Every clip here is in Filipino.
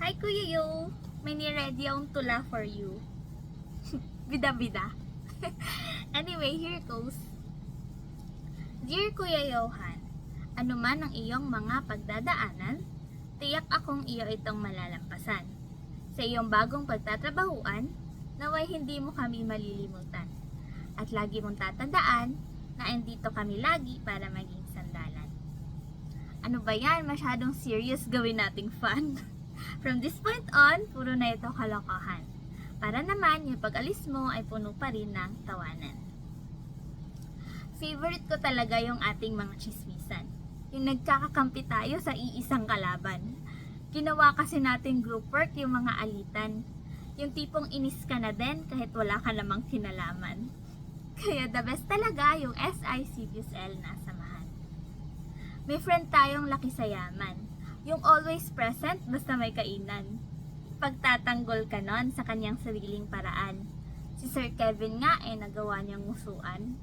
Hi Kuya Yo! May ni-ready akong tula for you. Bida-bida. Anyway, here goes. Dear Kuya Johan, ano man ang iyong mga pagdadaanan, tiyak akong iyo itong malalampasan. Sa iyong bagong pagtatrabahuan, naway hindi mo kami malilimutan. At lagi mong tatandaan na andito kami lagi para maging sandalan. Ano ba yan? Masyadong serious, gawin nating fun. From this point on, puro na ito kalokohan. Para naman yung pag-alis mo ay puno pa rin ng tawanan. Favorite ko talaga yung ating mga chismisan. Yung nagkakakampi tayo sa iisang kalaban. Ginawa kasi natin group work yung mga alitan. Yung tipong inis ka na din kahit wala ka namang kinalaman. Kaya the best talaga yung SICPSL na samahan. May friend tayong laki sa yaman. Yung always present basta may kainan. Pagtatanggol ka nun sa kanyang sariling paraan. Si Sir Kevin nga nagawa niyang musuan.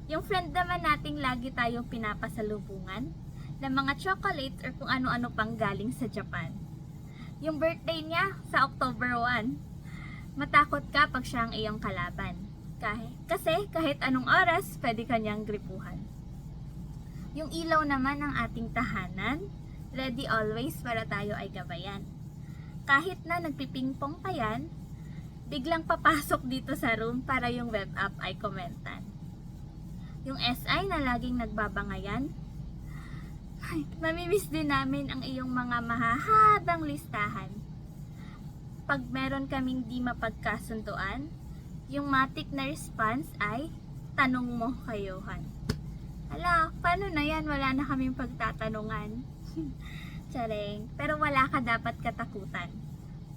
Yung friend naman nating lagi tayong pinapasalubungan ng mga chocolates or kung ano-ano pang galing sa Japan. Yung birthday niya sa October 1. Matakot ka pag siya ang iyong kalaban. Kasi kahit anong oras, pwede kanyang gripuhan. Yung ilaw naman ng ating tahanan, ready always para tayo ay gabayan. Kahit na nagpipingpong pa yan, biglang papasok dito sa room para yung web app ay komentan. Yung SI na laging nagbabangayan, mamimiss din namin ang iyong mga mahahabang listahan. Pag meron kaming di mapagkasunduan, yung matik na response ay, tanong mo kay Johan. Ala, paano na yan? Wala na kaming pagtatanungan. Charing. Pero wala ka dapat katakutan.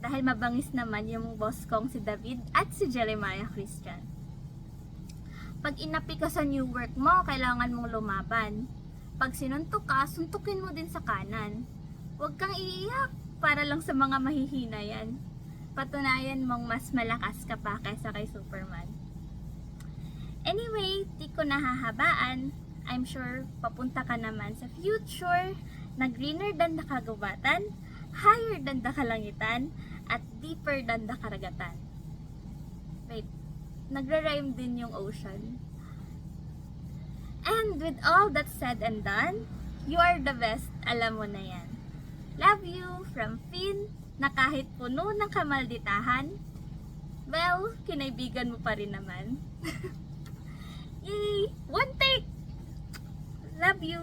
Dahil mabangis naman yung boss kong si David at si Jeremiah Christian. Pag inapi ka sa new work mo, kailangan mong lumaban. Pag sinuntok ka, suntukin mo din sa kanan. Huwag kang iiyak para lang sa mga mahihina yan. Patunayan mong mas malakas ka pa kaysa kay Superman. Anyway, di ko nahahabaan. I'm sure papunta ka naman sa future na greener than the kagubatan, higher than the kalangitan, at deeper than the karagatan. Wait, nagra-rhyme din yung ocean. And with all that said and done, you are the best, alam mo na yan. Love you from Finn, na kahit puno ng kamalditahan, well, kinaibigan mo pa rin naman. Yay! One take! Love you!